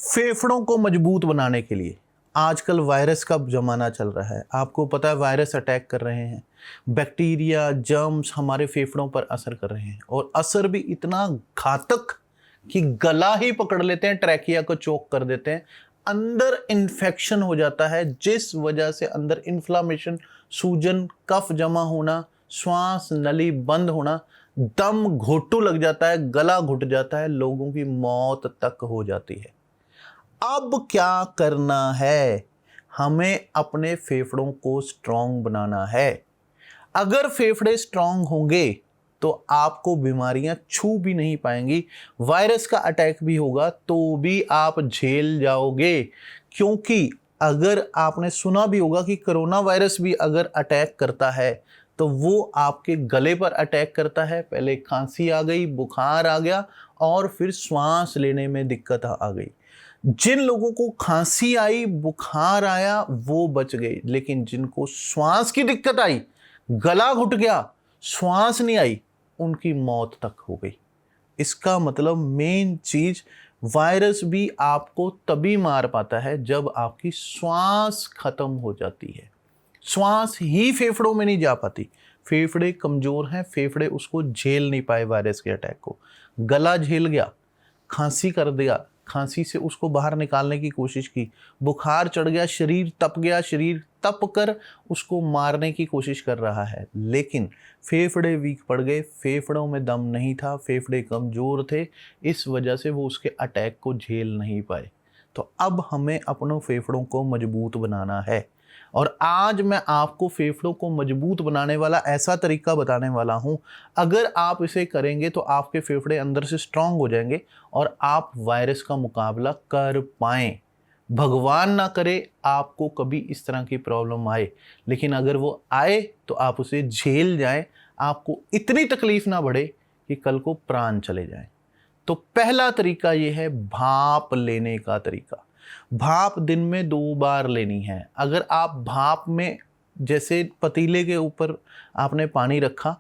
फेफड़ों को मजबूत बनाने के लिए आजकल वायरस का ज़माना चल रहा है। आपको पता है वायरस अटैक कर रहे हैं, बैक्टीरिया जर्म्स हमारे फेफड़ों पर असर कर रहे हैं और असर भी इतना घातक कि गला ही पकड़ लेते हैं, ट्रैकिया को चोक कर देते हैं, अंदर इन्फेक्शन हो जाता है जिस वजह से अंदर इन्फ्लामेशन, सूजन, कफ जमा होना, श्वास नली बंद होना, दम घोटू लग जाता है, गला घुट जाता है, लोगों की मौत तक हो जाती है। अब क्या करना है? हमें अपने फेफड़ों को स्ट्रांग बनाना है। अगर फेफड़े स्ट्रांग होंगे तो आपको बीमारियां छू भी नहीं पाएंगी, वायरस का अटैक भी होगा तो भी आप झेल जाओगे। क्योंकि अगर आपने सुना भी होगा कि कोरोना वायरस भी अगर अटैक करता है तो वो आपके गले पर अटैक करता है। पहले खांसी आ गई, बुखार आ गया और फिर श्वास लेने में दिक्कत आ गई। जिन लोगों को खांसी आई, बुखार आया, वो बच गए, लेकिन जिनको श्वास की दिक्कत आई, गला घुट गया, श्वास नहीं आई, उनकी मौत तक हो गई। इसका मतलब मेन चीज, वायरस भी आपको तभी मार पाता है जब आपकी श्वास खत्म हो जाती है। श्वास ही फेफड़ों में नहीं जा पाती, फेफड़े कमजोर हैं, फेफड़े उसको झेल नहीं पाए वायरस के अटैक को। गला झेल गया, खांसी कर दिया, खांसी से उसको बाहर निकालने की कोशिश की, बुखार चढ़ गया, शरीर तप गया, शरीर तप कर उसको मारने की कोशिश कर रहा है, लेकिन फेफड़े वीक पड़ गए, फेफड़ों में दम नहीं था, फेफड़े कमजोर थे, इस वजह से वो उसके अटैक को झेल नहीं पाए। तो अब हमें अपनों फेफड़ों को मजबूत बनाना है और आज मैं आपको फेफड़ों को मजबूत बनाने वाला ऐसा तरीका बताने वाला हूं। अगर आप इसे करेंगे तो आपके फेफड़े अंदर से स्ट्रांग हो जाएंगे और आप वायरस का मुकाबला कर पाएं। भगवान ना करे आपको कभी इस तरह की प्रॉब्लम आए, लेकिन अगर वो आए तो आप उसे झेल जाएं, आपको इतनी तकलीफ ना बढ़े कि कल को प्राण चले जाएं। तो पहला तरीका ये है भाप लेने का तरीका। भाप दिन में 2 बार लेनी है। अगर आप भाप में, जैसे पतीले के ऊपर आपने पानी रखा,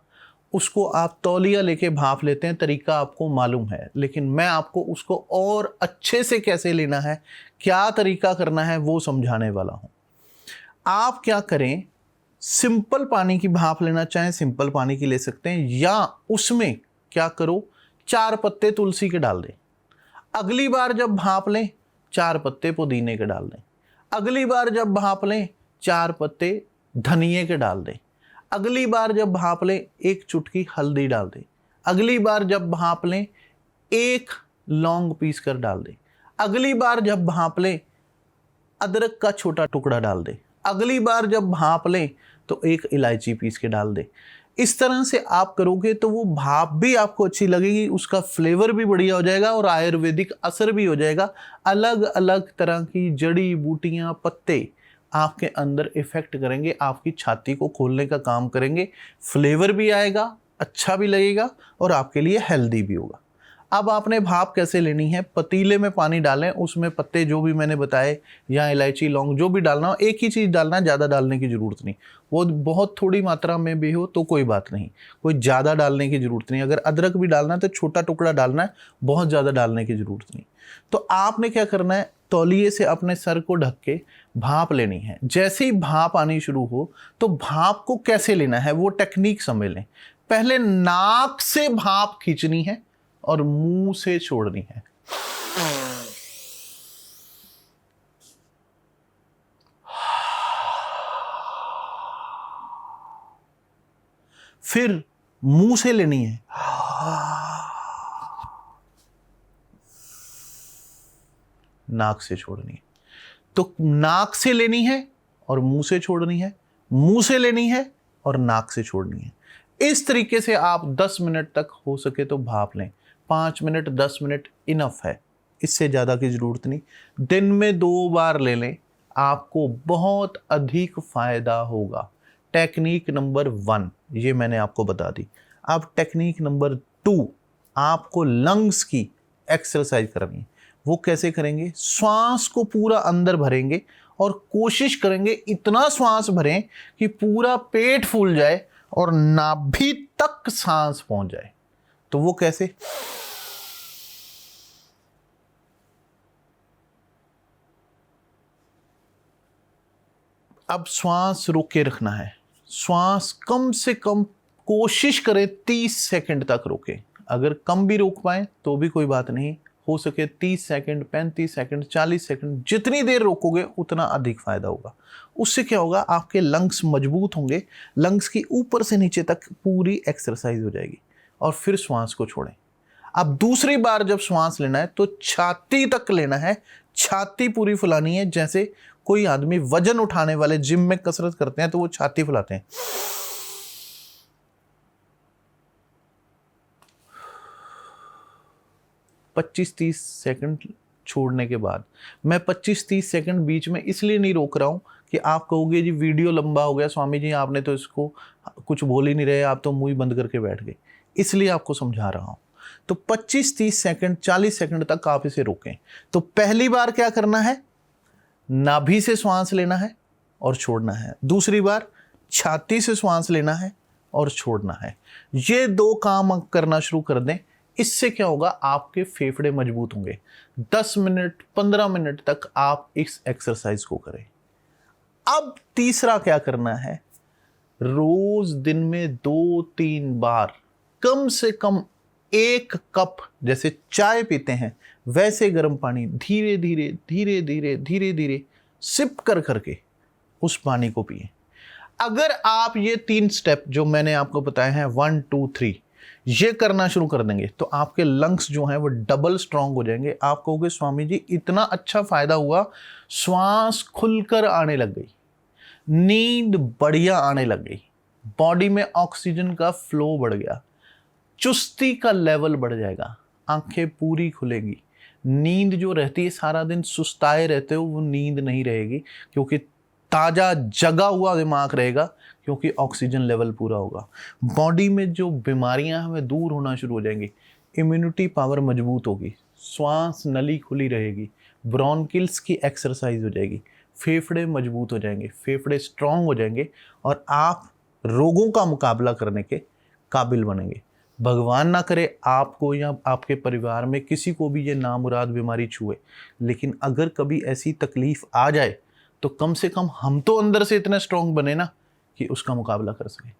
उसको आप तौलिया लेके भाप लेते हैं, तरीका आपको मालूम है, लेकिन मैं आपको उसको और अच्छे से कैसे लेना है, क्या तरीका करना है, वो समझाने वाला हूं। आप क्या करें, सिंपल पानी की भाप लेना चाहें सिंपल पानी की ले सकते हैं, या उसमें क्या करो, 4 पत्ते तुलसी के डाल दें। अगली बार जब भाप लें 4 पत्ते पुदीने के डाल दें। अगली बार जब भाप लें 4 पत्ते धनिए के डाल दें। अगली बार जब भाप लें 1 चुटकी हल्दी डाल दें। अगली बार जब भाप लें 1 लौंग पीस कर डाल दें। अगली बार जब भाप लें अदरक का छोटा टुकड़ा डाल दें। अगली बार जब भाप लें तो 1 इलायची पीस के डाल दें। इस तरह से आप करोगे तो वो भाप भी आपको अच्छी लगेगी, उसका फ्लेवर भी बढ़िया हो जाएगा और आयुर्वेदिक असर भी हो जाएगा। अलग अलग तरह की जड़ी बूटियां, पत्ते आपके अंदर इफेक्ट करेंगे, आपकी छाती को खोलने का काम करेंगे, फ्लेवर भी आएगा, अच्छा भी लगेगा और आपके लिए हेल्दी भी होगा। अब आपने भाप कैसे लेनी है, पतीले में पानी डालें, उसमें पत्ते जो भी मैंने बताए या इलायची लौंग जो भी डालना हो, एक ही चीज़ डालना है, ज़्यादा डालने की ज़रूरत नहीं। वो बहुत थोड़ी मात्रा में भी हो तो कोई बात नहीं, कोई ज़्यादा डालने की ज़रूरत नहीं। अगर अदरक भी डालना है तो छोटा टुकड़ा डालना है, बहुत ज़्यादा डालने की ज़रूरत नहीं। तो आपने क्या करना है, तौलिए से अपने सर को ढक के भाप लेनी है। जैसे ही भाप आनी शुरू हो तो भाप को कैसे लेना है वो टेक्निक समझ लें। पहले नाक से भाप खींचनी है और मुंह से छोड़नी है। फिर मुंह से लेनी है, नाक से छोड़नी है। तो नाक से लेनी है और मुंह से छोड़नी है, मुंह से लेनी है और नाक से छोड़नी है। इस तरीके से आप 10 मिनट तक हो सके तो भाप लें। 5 मिनट 10 मिनट इनफ है, इससे ज़्यादा की ज़रूरत नहीं। दिन में 2 बार ले लें, आपको बहुत अधिक फायदा होगा। टेक्निक नंबर 1 ये मैंने आपको बता दी। अब टेक्निक नंबर 2, आपको लंग्स की एक्सरसाइज करनी है। वो कैसे करेंगे, श्वास को पूरा अंदर भरेंगे और कोशिश करेंगे इतना श्वास भरें कि पूरा पेट फूल जाए और नाभि तक सांस पहुंच जाए। तो वो कैसे, अब श्वास रोक के रखना है। श्वास कम से कम कोशिश करें 30 सेकंड तक रोकें। अगर कम भी रोक पाएं तो भी कोई बात नहीं, हो सके 30 सेकंड, 35 सेकंड, 40 सेकंड, जितनी देर रोकोगे उतना अधिक फायदा होगा। उससे क्या होगा, आपके लंग्स मजबूत होंगे, लंग्स की ऊपर से नीचे तक पूरी एक्सरसाइज हो जाएगी। और फिर श्वास को छोड़ें। अब दूसरी बार जब श्वास लेना है तो छाती तक लेना है, छाती पूरी फुलानी है। जैसे कोई आदमी वजन उठाने वाले जिम में कसरत करते हैं तो वो छाती फुलाते हैं। 25-30 सेकंड छोड़ने के बाद, मैं 25-30 सेकंड बीच में इसलिए नहीं रोक रहा हूं कि आप कहोगे जी वीडियो लंबा हो गया स्वामी जी, आपने तो इसको कुछ बोल ही नहीं रहे, आप तो मुंह ही बंद करके बैठ गए, इसलिए आपको समझा रहा हूं। तो 25-30 सेकंड, 40 सेकंड तक आप इसे रोकें। तो पहली बार क्या करना है, नाभि से श्वास लेना है और छोड़ना है। दूसरी बार छाती से श्वास लेना है और छोड़ना है। ये 2 काम करना शुरू कर दें। इससे क्या होगा, आपके फेफड़े मजबूत होंगे। 10 मिनट 15 मिनट तक आप इस एक्सरसाइज को करें। अब तीसरा क्या करना है, रोज दिन में 2-3 बार कम से कम 1 कप, जैसे चाय पीते हैं वैसे गर्म पानी धीरे धीरे धीरे धीरे धीरे धीरे सिप कर करके उस पानी को पिए। अगर आप ये 3 स्टेप जो मैंने आपको बताए हैं 1 2 3 ये करना शुरू कर देंगे तो आपके लंग्स जो हैं वो डबल स्ट्रांग हो जाएंगे। आप कहोगे स्वामी जी इतना अच्छा फायदा हुआ, श्वास खुलकर आने लग गई, नींद बढ़िया आने लग गई, बॉडी में ऑक्सीजन का फ्लो बढ़ गया, चुस्ती का लेवल बढ़ जाएगा, आंखें पूरी खुलेगी, नींद जो रहती है सारा दिन सुस्ताए रहते हो वो नींद नहीं रहेगी, क्योंकि ताज़ा जगा हुआ दिमाग रहेगा, क्योंकि ऑक्सीजन लेवल पूरा होगा। बॉडी में जो बीमारियां हमें दूर होना शुरू हो जाएंगी, इम्यूनिटी पावर मजबूत होगी, श्वास नली खुली रहेगी, ब्रोंकिल्स की एक्सरसाइज हो जाएगी, फेफड़े मजबूत हो जाएंगे, फेफड़े स्ट्रांग हो जाएंगे और आप रोगों का मुकाबला करने के काबिल बनेंगे। भगवान ना करे आपको या आपके परिवार में किसी को भी ये नामुराद बीमारी छुए, लेकिन अगर कभी ऐसी तकलीफ आ जाए तो कम से कम हम तो अंदर से इतने स्ट्रांग बने ना कि उसका मुकाबला कर सकें।